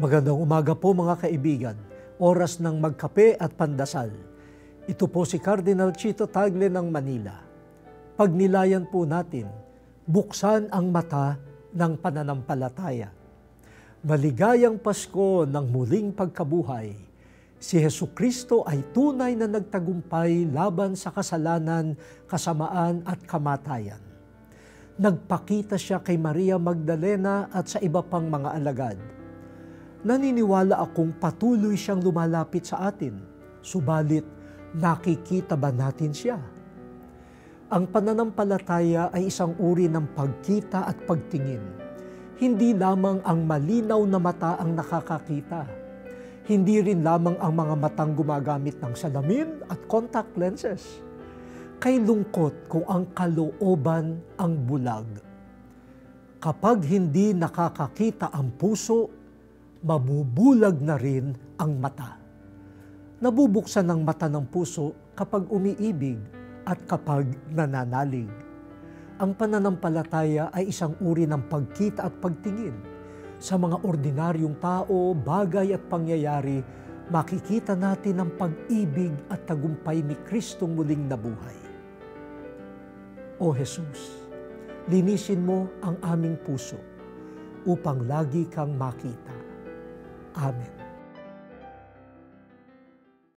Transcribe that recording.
Magandang umaga po mga kaibigan. Oras ng magkape at pandasal. Ito po si Cardinal Chito Tagle ng Manila. Pagnilayan po natin, buksan ang mata ng pananampalataya. Maligayang Pasko ng muling pagkabuhay. Si Hesukristo ay tunay na nagtagumpay laban sa kasalanan, kasamaan at kamatayan. Nagpakita siya kay Maria Magdalena at sa iba pang mga alagad. Naniniwala akong patuloy siyang lumalapit sa atin, subalit nakikita ba natin siya? Ang pananampalataya ay isang uri ng pagkita at pagtingin. Hindi lamang ang malinaw na mata ang nakakakita. Hindi rin lamang ang mga matang gumagamit ng salamin at contact lenses. Kay lungkot kung ang kalooban ang bulag. Kapag hindi nakakakita ang puso, mabubulag na rin ang mata. Nabubuksan ang mata ng puso kapag umiibig at kapag nananalig. Ang pananampalataya ay isang uri ng pagkita at pagtingin. Sa mga ordinaryong tao, bagay at pangyayari, makikita natin ang pag-ibig at tagumpay ni Kristong muling nabuhay. O Jesus, linisin mo ang aming puso upang lagi kang makita. Amen.